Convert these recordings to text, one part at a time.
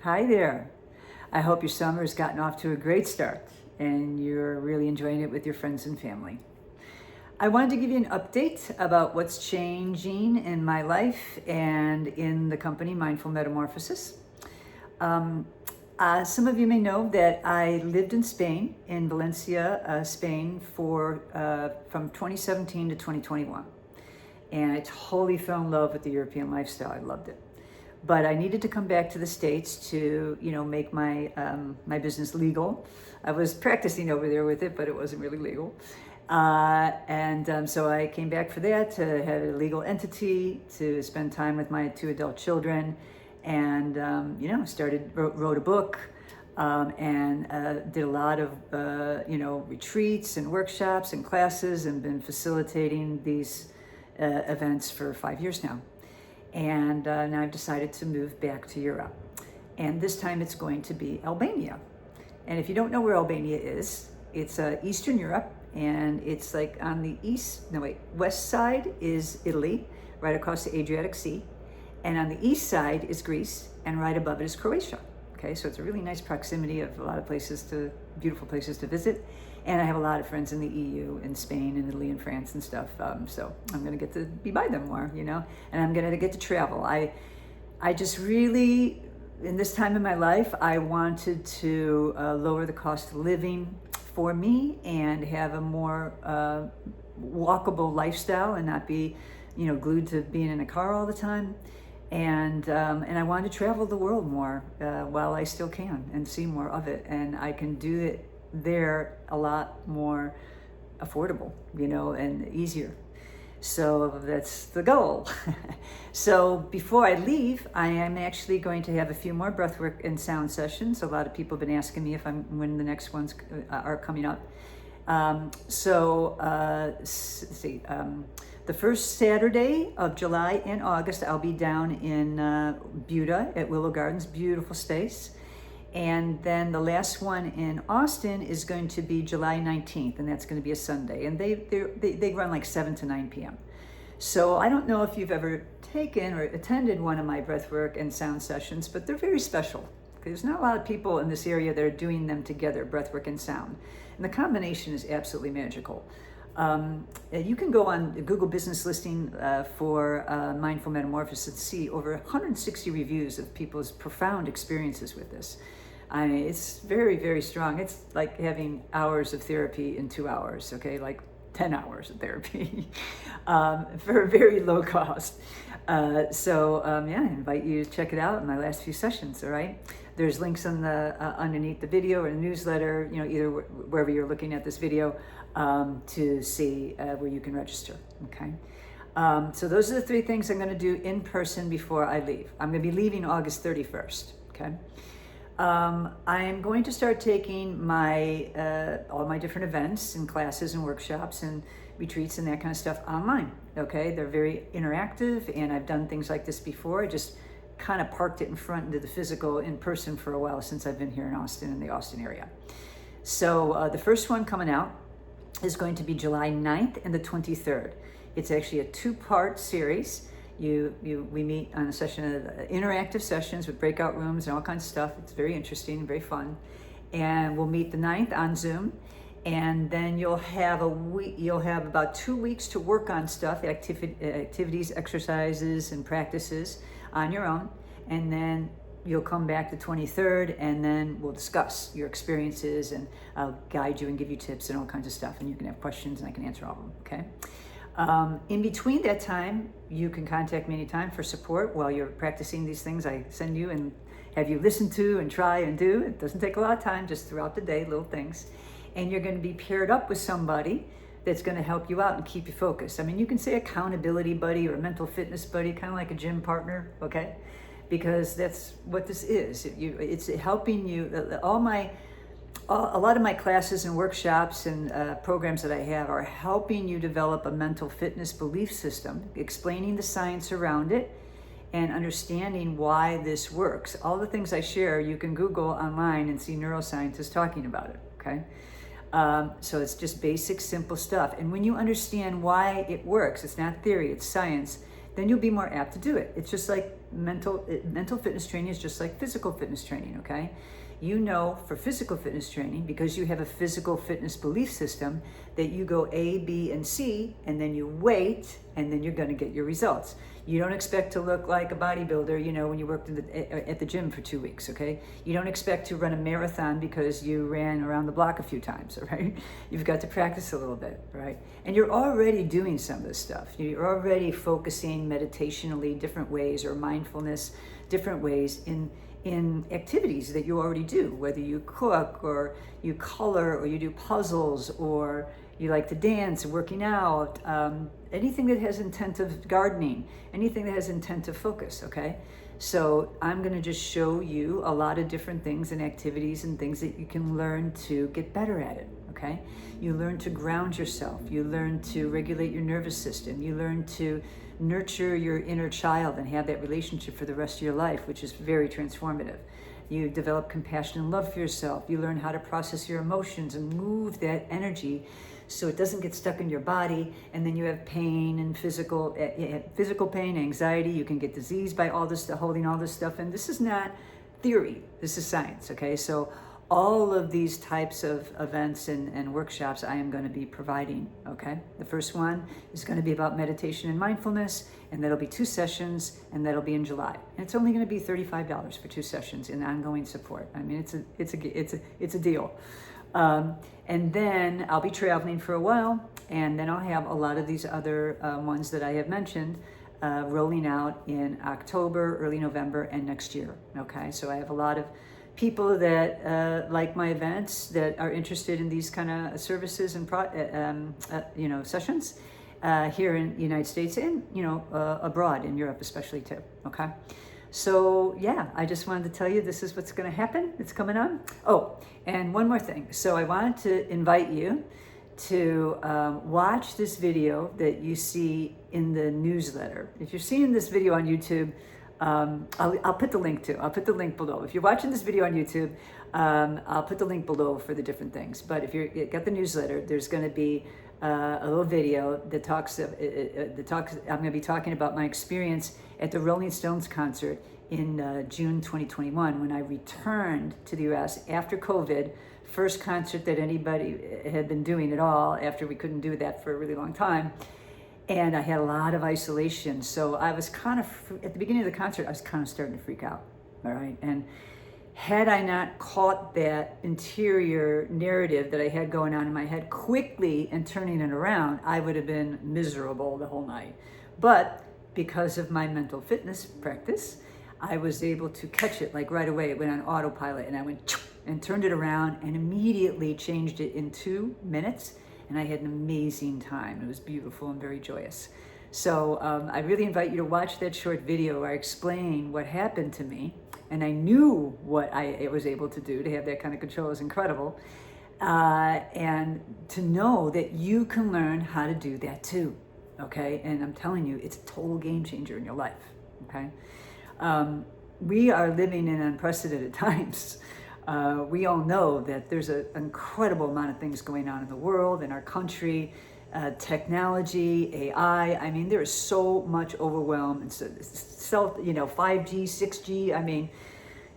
Hi there. I hope your summer has gotten off to a great start and you're really enjoying it with your friends and family. I wanted to give you an update about what's changing in my life and in the company Mindful Metamorphosis. Some of you may know that I lived in Spain, in Valencia, Spain, from 2017 to 2021. And I totally fell in love with the European lifestyle. I loved it. But I needed to come back to the States to, make my my business legal. I was practicing over there with it, but it wasn't really legal. So I came back for that, to have a legal entity, to spend time with my two adult children, and wrote a book, and did a lot of retreats and workshops and classes, and been facilitating these events for 5 years now. And now I've decided to move back to Europe. And this time it's going to be Albania. And if you don't know where Albania is, it's Eastern Europe, and it's like on the west side is Italy, right across the Adriatic Sea. And on the east side is Greece, and right above it is Croatia. Okay, so it's a really nice proximity of a lot of beautiful places to visit. And I have a lot of friends in the EU, in Spain and Italy and France and stuff. So I'm going to get to be by them more, and I'm going to get to travel. I just really, in this time in my life, I wanted to lower the cost of living for me and have a more walkable lifestyle and not be, glued to being in a car all the time. And I wanted to travel the world more while I still can, and see more of it. And I can do it there a lot more affordable, and easier. So that's the goal. So before I leave, I am actually going to have a few more breathwork and sound sessions. A lot of people have been asking me when the next ones are coming up. The first Saturday of July and August, I'll be down in Buda at Willow Gardens, beautiful space. And then the last one in Austin is going to be July 19th, and that's going to be a Sunday. And they run like 7 to 9 p.m. So I don't know if you've ever taken or attended one of my breathwork and sound sessions, but they're very special. There's not a lot of people in this area that are doing them together, breathwork and sound. And the combination is absolutely magical. You can go on Google business listing for Mindful Metamorphosis and see over 160 reviews of people's profound experiences with this. I mean, it's very, very strong. It's like having hours of therapy in 2 hours, okay? Like 10 hours of therapy for a very low cost. I invite you to check it out in my last few sessions, all right? There's links on the underneath the video or the newsletter, either wherever you're looking at this video, to see where you can register, okay? So those are the 3 things I'm going to do in person before I leave. I'm going to be leaving August 31st, okay? I'm going to start taking all my different events and classes and workshops and retreats and that kind of stuff online, okay? They're very interactive, and I've done things like this before. I just kind of parked it in front into the physical in person for a while since I've been here in Austin, in the Austin area. So the first one coming out is going to be July 9th and the 23rd. It's actually a 2-part series. We meet on a session of interactive sessions with breakout rooms and all kinds of stuff. It's very interesting and very fun. And we'll meet the 9th on Zoom. And then you'll have about 2 weeks to work on stuff, activities, exercises, and practices on your own. And then you'll come back the 23rd, and then we'll discuss your experiences, and I'll guide you and give you tips and all kinds of stuff. And you can have questions, and I can answer all of them, okay? In between that time, you can contact me anytime for support while you're practicing these things I send you and have you listen to and try and do. It doesn't take a lot of time, just throughout the day, little things. And you're going to be paired up with somebody that's going to help you out and keep you focused. I mean, you can say accountability buddy or a mental fitness buddy, kind of like a gym partner, okay? Because that's what this is. It's helping you. A lot of my classes and workshops and programs that I have are helping you develop a mental fitness belief system, explaining the science around it, and understanding why this works. All the things I share, you can Google online and see neuroscientists talking about it, okay? So it's just basic, simple stuff. And when you understand why it works, it's not theory, it's science, then you'll be more apt to do it. It's just like mental fitness training is just like physical fitness training, okay? You know, for physical fitness training, because you have a physical fitness belief system, that you go A, B, and C, and then you wait, and then you're going to get your results. You don't expect to look like a bodybuilder, you know, when you worked at the gym for 2 weeks, okay? You don't expect to run a marathon because you ran around the block a few times, right? You've got to practice a little bit, right? And you're already doing some of this stuff. You're already focusing meditationally different ways, or mindfulness different ways in activities that you already do, whether you cook or you color or you do puzzles or you like to dance, working out, anything that has intent of gardening, anything that has intent of focus, okay? So I'm gonna just show you a lot of different things and activities and things that you can learn to get better at it, okay? You learn to ground yourself, you learn to regulate your nervous system, you learn to nurture your inner child and have that relationship for the rest of your life, which is very transformative. You develop compassion and love for yourself. You learn how to process your emotions and move that energy so it doesn't get stuck in your body, and then you have pain and physical pain, anxiety. You can get disease by all this, holding all this stuff. And this is not theory, this is science, okay? So all of these types of events and workshops I am going to be providing, okay? The first one is going to be about meditation and mindfulness, and that'll be 2 sessions, and that'll be in July. And it's only going to be $35 for 2 sessions in ongoing support. I mean, it's a deal. And then I'll be traveling for a while, and then I'll have a lot of these other ones that I have mentioned rolling out in October, early November, and next year, okay? So I have a lot of people that like my events, that are interested in these kind of services and sessions here in the United States and abroad in Europe especially too. Okay, so yeah, I just wanted to tell you this is what's going to happen. It's coming on. Oh, and one more thing. So I wanted to invite you to watch this video that you see in the newsletter. If you're seeing this video on YouTube, I'll put the link too. I'll put the link below. If you're watching this video on YouTube, I'll put the link below for the different things. But if you got the newsletter, there's going to be a little video that talks. I'm going to be talking about my experience at the Rolling Stones concert in June 2021 when I returned to the U.S. after COVID. First concert that anybody had been doing at all after we couldn't do that for a really long time. And I had a lot of isolation. So I was kind of, at the beginning of the concert, I was kind of starting to freak out, all right? And had I not caught that interior narrative that I had going on in my head quickly and turning it around, I would have been miserable the whole night. But because of my mental fitness practice, I was able to catch it like right away. It went on autopilot, and I went and turned it around and immediately changed it in 2 minutes. And I had an amazing time. It was beautiful and very joyous. So I really invite you to watch that short video where I explain what happened to me. And I knew what I was able to do. To have that kind of control is incredible. And to know that you can learn how to do that too, okay? And I'm telling you, it's a total game changer in your life, okay? We are living in unprecedented times. We all know that there's an incredible amount of things going on in the world, in our country, technology, AI. I mean, there is so much overwhelm. It's 5G, 6G. I mean,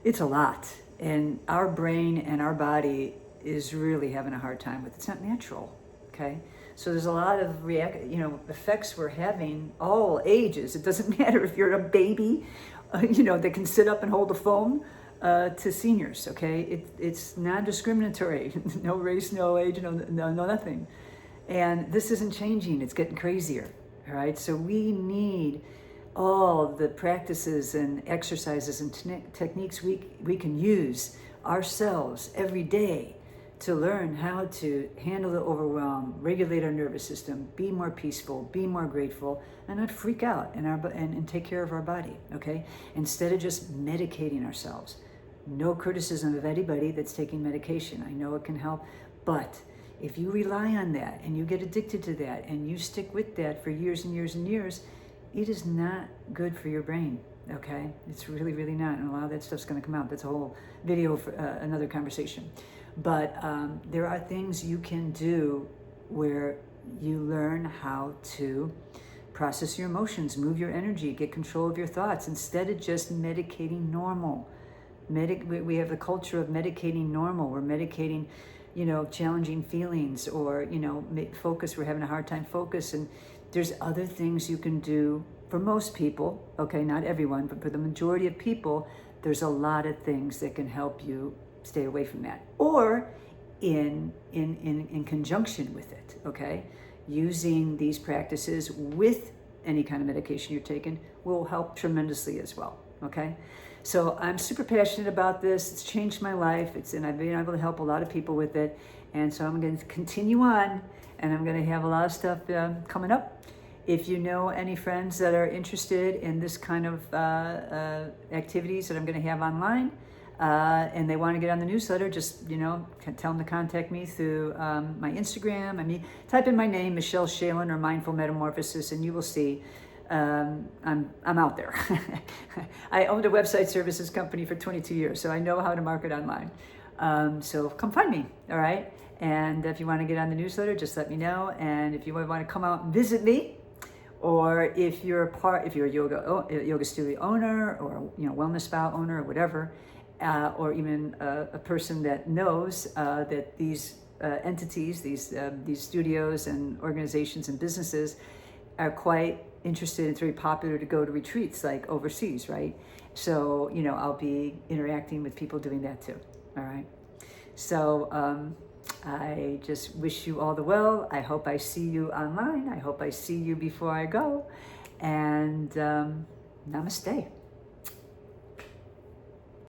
it's a lot. And our brain and our body is really having a hard time with it. It's not natural, okay? So there's a lot of effects we're having, all ages. It doesn't matter if you're a baby, that can sit up and hold a phone, to seniors, okay? It's non-discriminatory. No race, no age, no nothing. And this isn't changing. It's getting crazier, all right? So we need all the practices and exercises and techniques we can use ourselves every day to learn how to handle the overwhelm, regulate our nervous system, be more peaceful, be more grateful, and not freak out and take care of our body, okay? Instead of just medicating ourselves. No criticism of anybody that's taking medication. I know it can help, but if you rely on that and you get addicted to that and you stick with that for years and years and years, it is not good for your brain, okay? It's really, really not, and a lot of that stuff's gonna come out. That's a whole video for another conversation. But there are things you can do where you learn how to process your emotions, move your energy, get control of your thoughts instead of just medicating normal. We have the culture of medicating normal. We're medicating, challenging feelings, or, focus. We're having a hard time focus. And there's other things you can do for most people. Okay, not everyone, but for the majority of people, there's a lot of things that can help you stay away from that. Or in conjunction with it, okay? Using these practices with any kind of medication you're taking will help tremendously as well, okay? So I'm super passionate about this. It's changed my life. And I've been able to help a lot of people with it. And so I'm going to continue on, and I'm going to have a lot of stuff coming up. If you know any friends that are interested in this kind of activities that I'm going to have online, and they want to get on the newsletter, just, tell them to contact me through my Instagram. Type in my name, Michele Schalin, or Mindful Metamorphosis, and you will see I'm out there. I owned a website services company for 22 years, so I know how to market online. So come find me, all right? And if you want to get on the newsletter, just let me know. And if you want to come out and visit me, or if you're a yoga studio owner, or wellness spa owner, or whatever, or even a person that knows that these entities, these studios and organizations and businesses are quite interested. It's very popular to go to retreats like overseas, right? So, I'll be interacting with people doing that too. All right. So I just wish you all the well. I hope I see you online. I hope I see you before I go. And namaste.